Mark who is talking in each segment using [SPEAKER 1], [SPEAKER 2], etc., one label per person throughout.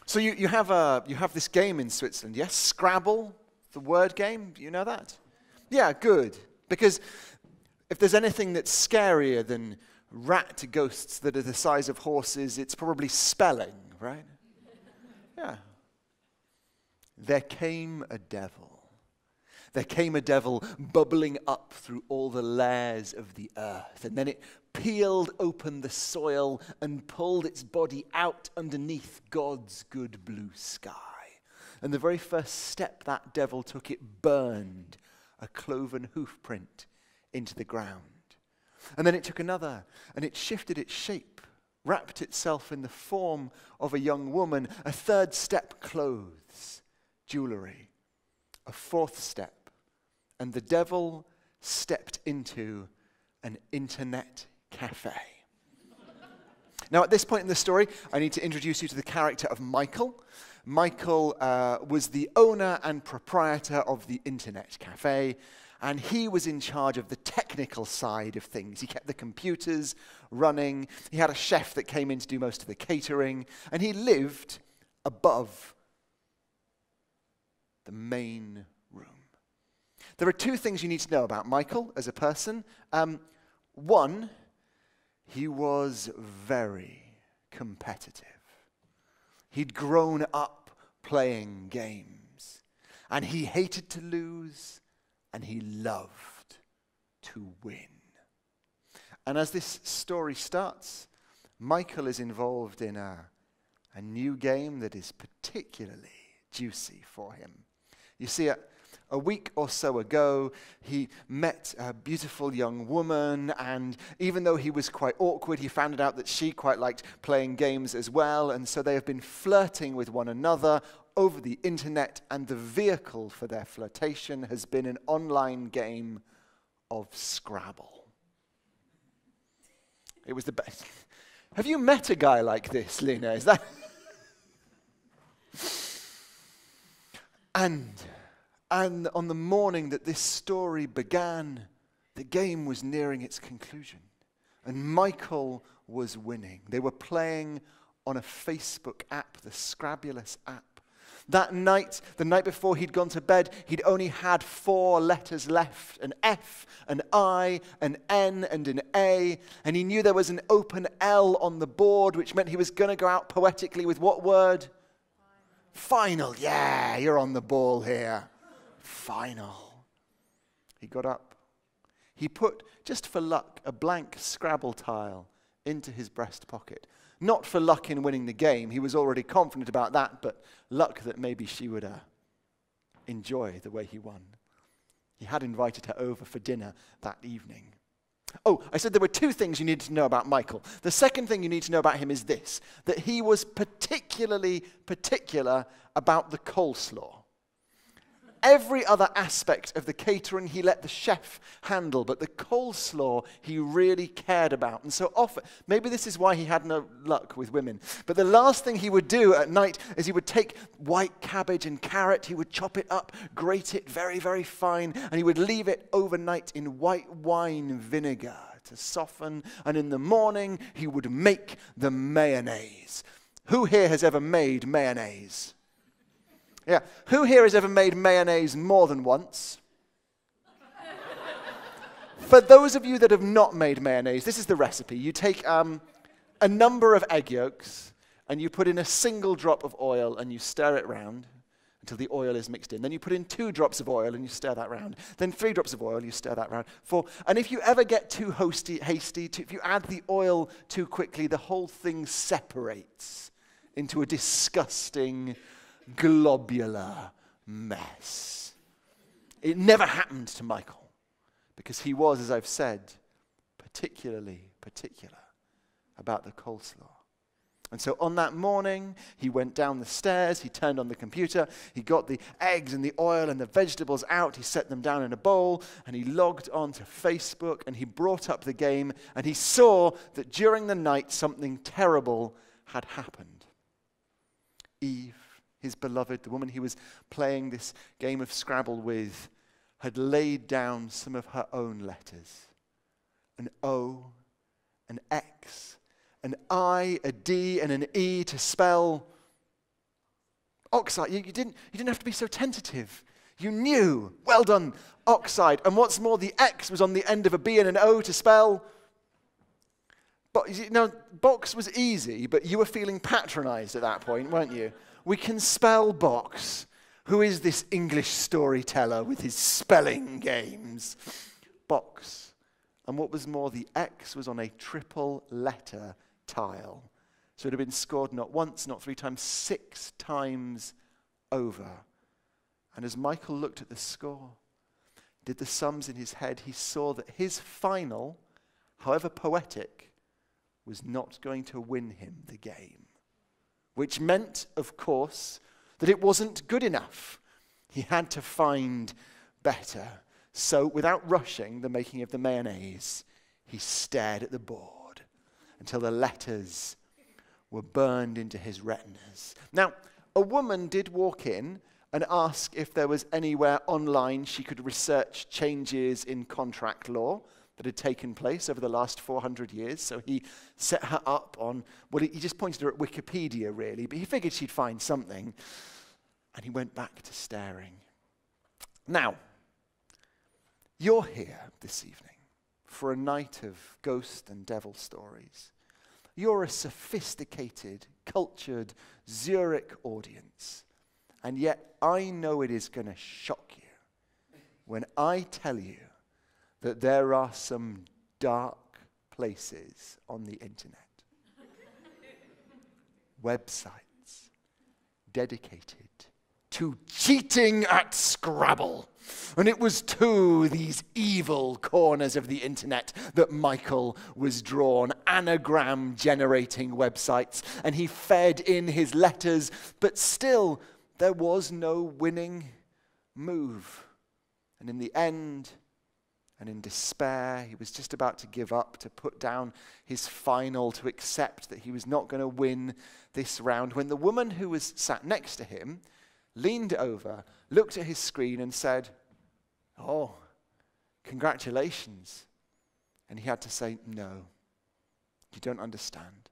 [SPEAKER 1] So you have this game in Switzerland, yes? Scrabble, the word game. Do you know that? Yeah, good. Because if there's anything that's scarier than rat ghosts that are the size of horses, it's probably spelling, right? Yeah. There came a devil. There came a devil bubbling up through all the layers of the earth, and then it peeled open the soil and pulled its body out underneath God's good blue sky. And the very first step that devil took, it burned a cloven hoof print into the ground. And then it took another, and it shifted its shape, wrapped itself in the form of a young woman. A third step, clothes, jewelry. A fourth step, and the devil stepped into an internet cafe. Now, at this point in the story, I need to introduce you to the character of Michael. Michael was the owner and proprietor of the internet cafe, and he was in charge of the technical side of things. He kept the computers running. He had a chef that came in to do most of the catering, and he lived above the main room. There are two things you need to know about Michael as a person. One, he was very competitive. He'd grown up playing games, and he hated to lose, and he loved to win. And as this story starts, Michael is involved in a new game that is particularly juicy for him. You see, a week or so ago, he met a beautiful young woman, and even though he was quite awkward, he found out that she quite liked playing games as well, and so they have been flirting with one another over the internet, and the vehicle for their flirtation has been an online game of Scrabble. It was the best. Have you met a guy like this, Lena? Is that... And on the morning that this story began, the game was nearing its conclusion. And Michael was winning. They were playing on a Facebook app, the Scrabulous app. That night, the night before he'd gone to bed, he'd only had 4 letters left: an F, an I, an N, and an A. And he knew there was an open L on the board, which meant he was going to go out poetically with what word? Final. Yeah, you're on the ball here. Final. He got up. He put, just for luck, a blank Scrabble tile into his breast pocket. Not for luck in winning the game. He was already confident about that, but luck that maybe she would enjoy the way he won. He had invited her over for dinner that evening. Oh, I said there were 2 things you needed to know about Michael. The second thing you need to know about him is this, that he was particularly particular about the coleslaw. Every other aspect of the catering he let the chef handle, but the coleslaw he really cared about. And so often, maybe this is why he had no luck with women, but the last thing he would do at night is he would take white cabbage and carrot, he would chop it up, grate it very, very fine, and he would leave it overnight in white wine vinegar to soften, and in the morning he would make the mayonnaise. Who here has ever made mayonnaise? Yeah. Who here has ever made mayonnaise more than once? For those of you that have not made mayonnaise, this is the recipe. You take a number of egg yolks, and you put in a single drop of oil, and you stir it round until the oil is mixed in. Then you put in 2 drops of oil, and you stir that round. Then 3 drops of oil, you stir that round. And if you ever get too hasty, if you add the oil too quickly, the whole thing separates into a disgusting globular mess. It never happened to Michael because he was, as I've said, particularly particular about the coleslaw. And so on that morning, he went down the stairs, he turned on the computer, he got the eggs and the oil and the vegetables out, he set them down in a bowl, and he logged onto Facebook, and he brought up the game, and he saw that during the night something terrible had happened. Eve, his beloved, the woman he was playing this game of Scrabble with, had laid down some of her own letters. An O, an X, an I, a D, and an E to spell Oxide, you didn't have to be so tentative. You knew. Well done, oxide. And what's more, the X was on the end of a B and an O to spell. But, now, box was easy, but you were feeling patronized at that point, weren't you? We can spell box. Who is this English storyteller with his spelling games? Box. And what was more, the X was on a triple letter tile. So it had been scored not once, not 3 times, 6 times over. And as Michael looked at the score, did the sums in his head, he saw that his final, however poetic, was not going to win him the game. Which meant, of course, that it wasn't good enough. He had to find better. So, without rushing the making of the mayonnaise, he stared at the board until the letters were burned into his retinas. Now, a woman did walk in and ask if there was anywhere online she could research changes in contract law that had taken place over the last 400 years. So he set her up on, well, he just pointed her at Wikipedia, really, but he figured she'd find something. And he went back to staring. Now, you're here this evening for a night of ghost and devil stories. You're a sophisticated, cultured Zurich audience. And yet, I know it is going to shock you when I tell you that there are some dark places on the internet. Websites dedicated to cheating at Scrabble. And it was to these evil corners of the internet that Michael was drawn, anagram-generating websites, and he fed in his letters, but still, there was no winning move. And in the end, and in despair, he was just about to give up, to put down his final, to accept that he was not going to win this round, when the woman who was sat next to him leaned over, looked at his screen and said, "Oh, congratulations." And he had to say, "No, you don't understand.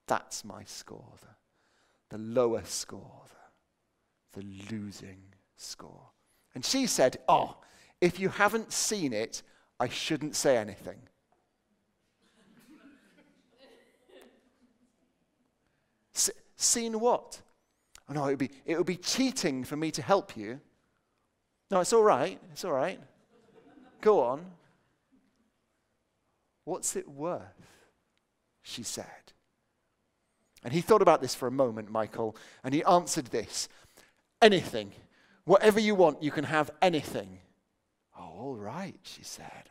[SPEAKER 1] That's my score, the lower score, the losing score." And she said, "Oh, if you haven't seen it, I shouldn't say anything." Seen what? Oh, no, it would be cheating for me to help you. No, it's all right. It's all right. Go on. "What's it worth?" she said. And he thought about this for a moment, Michael, and he answered this: "Anything. Whatever you want, you can have anything." "Oh, all right," she said.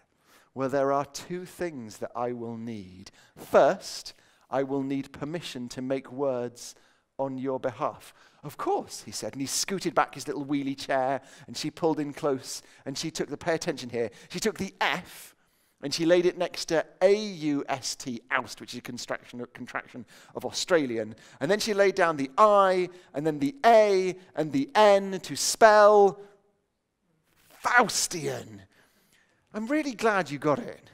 [SPEAKER 1] "Well, there are 2 things that I will need. First, I will need permission to make words on your behalf." "Of course," he said, and he scooted back his little wheelie chair, and she pulled in close, and she took pay attention here, she took the F, and she laid it next to AUST, oust, which is a contraction of Australian, and then she laid down the I, and then the A, and the N to spell Faustian. I'm really glad you got it.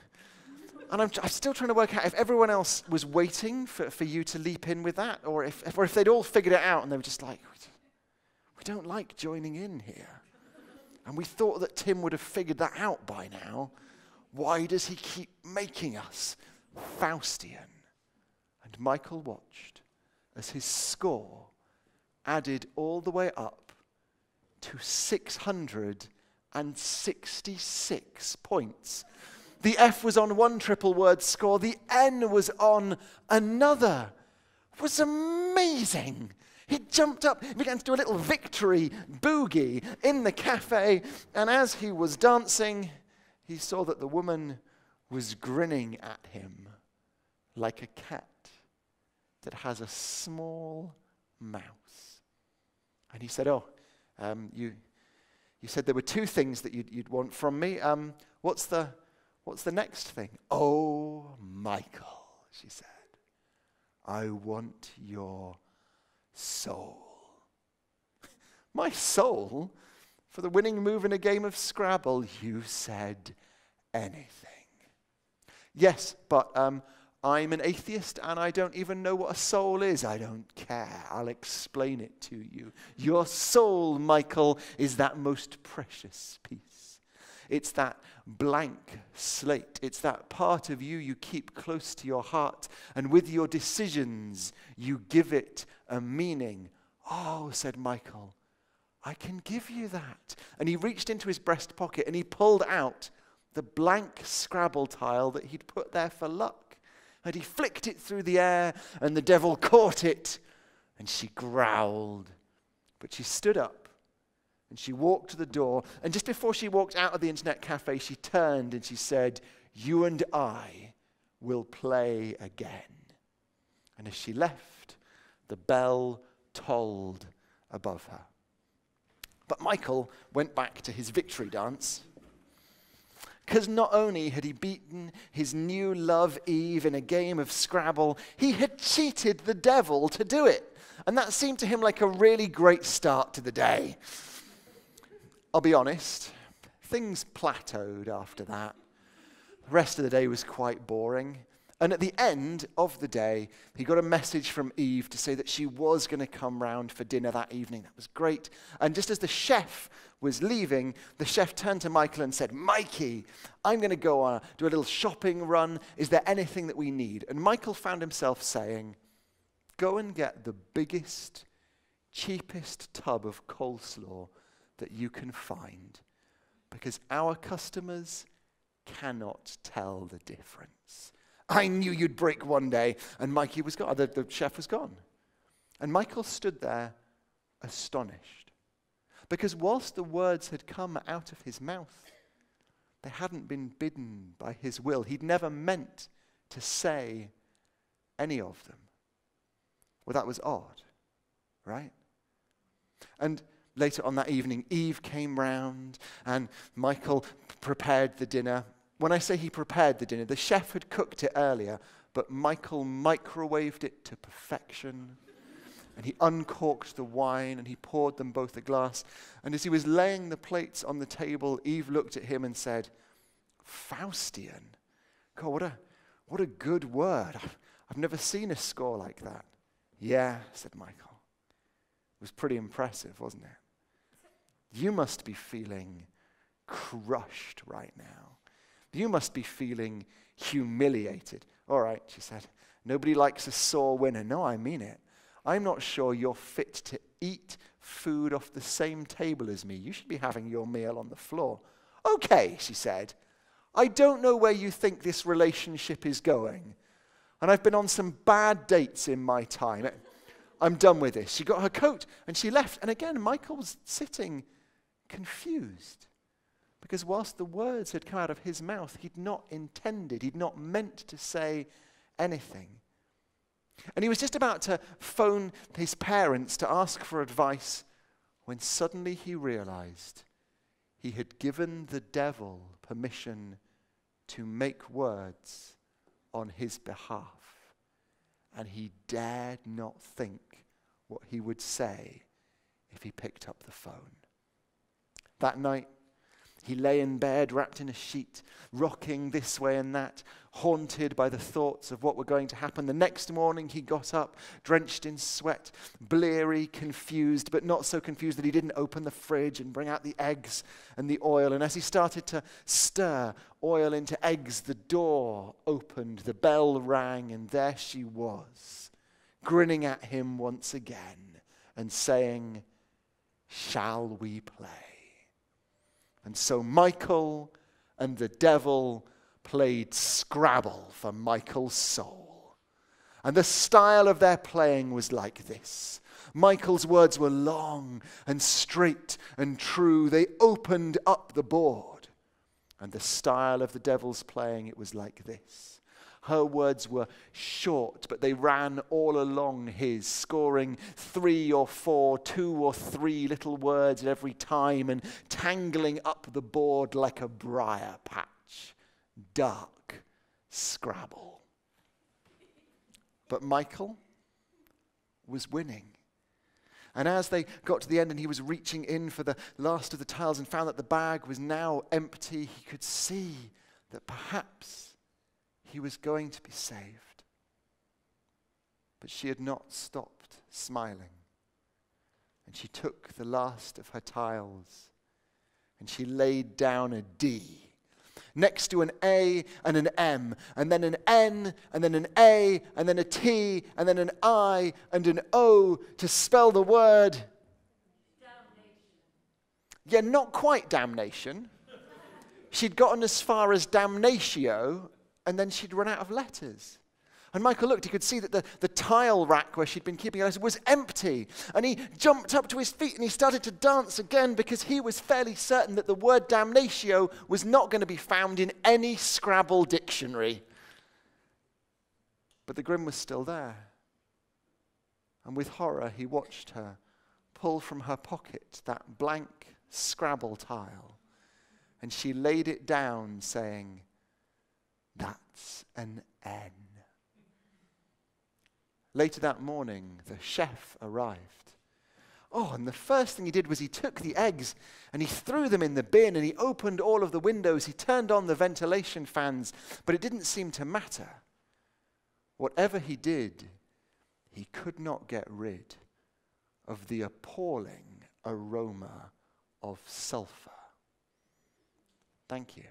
[SPEAKER 1] And I'm still trying to work out if everyone else was waiting for you to leap in with that, or if they'd all figured it out and they were just like, we don't like joining in here. And we thought that Tim would have figured that out by now. Why does he keep making us Faustian? And Michael watched as his score added all the way up to 666 points. The F was on one triple word score. The N was on another. It was amazing. He jumped up, began to do a little victory boogie in the cafe. And as he was dancing, he saw that the woman was grinning at him like a cat that has a small mouse. And he said, "Oh, you said there were 2 things that you'd want from me. What's the next thing?" "Oh, Michael," she said, "I want your soul." "My soul? For the winning move in a game of Scrabble? You said anything." "Yes, but I'm an atheist and I don't even know what a soul is. I don't care. I'll explain it to you. Your soul, Michael, is that most precious piece. It's that blank slate. It's that part of you you keep close to your heart. And with your decisions, you give it a meaning. Oh, said Michael, I can give you that. And he reached into his breast pocket and he pulled out the blank Scrabble tile that he'd put there for luck. And he flicked it through the air and the devil caught it. And she growled. But she stood up. And she walked to the door, and just before she walked out of the internet cafe, she turned and she said, you and I will play again. And as she left, the bell tolled above her. But Michael went back to his victory dance, because not only had he beaten his new love Eve in a game of Scrabble, he had cheated the devil to do it. And that seemed to him like a really great start to the day. I'll be honest, things plateaued after that. The rest of the day was quite boring. And at the end of the day, he got a message from Eve to say that she was going to come round for dinner that evening. That was great. And just as the chef was leaving, the chef turned to Michael and said, Mikey, I'm going to go do a little shopping run. Is there anything that we need? And Michael found himself saying, go and get the biggest, cheapest tub of coleslaw that you can find, because our customers cannot tell the difference. I knew you'd break one day, and Mikey was gone. The chef was gone. And Michael stood there astonished, because whilst the words had come out of his mouth, they hadn't been bidden by his will. He'd never meant to say any of them. Well, that was odd, right? And later on that evening, Eve came round and Michael prepared the dinner. When I say he prepared the dinner, the chef had cooked it earlier, but Michael microwaved it to perfection. And he uncorked the wine and he poured them both a glass. And as he was laying the plates on the table, Eve looked at him and said, Faustian. God, what a good word. I've never seen a score like that. Yeah, said Michael. It was pretty impressive, wasn't it? You must be feeling crushed right now. You must be feeling humiliated. All right, she said. Nobody likes a sore winner. No, I mean it. I'm not sure you're fit to eat food off the same table as me. You should be having your meal on the floor. Okay, she said. I don't know where you think this relationship is going. And I've been on some bad dates in my time. I'm done with this. She got her coat and she left. And again, Michael was sitting confused, because whilst the words had come out of his mouth, he'd not intended, he'd not meant to say anything. And he was just about to phone his parents to ask for advice when suddenly he realized he had given the devil permission to make words on his behalf, and he dared not think what he would say if he picked up the phone. That night, he lay in bed, wrapped in a sheet, rocking this way and that, haunted by the thoughts of what were going to happen. The next morning, he got up, drenched in sweat, bleary, confused, but not so confused that he didn't open the fridge and bring out the eggs and the oil. And as he started to stir oil into eggs, the door opened, the bell rang, and there she was, grinning at him once again and saying, "Shall we play?" And so Michael and the devil played Scrabble for Michael's soul. And the style of their playing was like this. Michael's words were long and straight and true. They opened up the board. And the style of the devil's playing, it was like this. Her words were short, but they ran all along his, scoring 3 or 4, 2 or 3 little words at every time and tangling up the board like a briar patch. Dark Scrabble. But Michael was winning. And as they got to the end and he was reaching in for the last of the tiles and found that the bag was now empty, he could see that perhaps he was going to be saved. But she had not stopped smiling. And she took the last of her tiles and she laid down a D next to an A and an M, and then an N, and then an A, and then a T, and then an I, and an O to spell the word damnation. Yeah, not quite damnation. She'd gotten as far as damnatio, and then she'd run out of letters. And Michael looked, he could see that the tile rack where she'd been keeping her was empty. And he jumped up to his feet and he started to dance again because he was fairly certain that the word damnatio was not going to be found in any Scrabble dictionary. But the grin was still there. And with horror, he watched her pull from her pocket that blank Scrabble tile. And she laid it down saying, "That's an N." Later that morning, the chef arrived. Oh, and the first thing he did was he took the eggs and he threw them in the bin and he opened all of the windows. He turned on the ventilation fans, but it didn't seem to matter. Whatever he did, he could not get rid of the appalling aroma of sulfur. Thank you.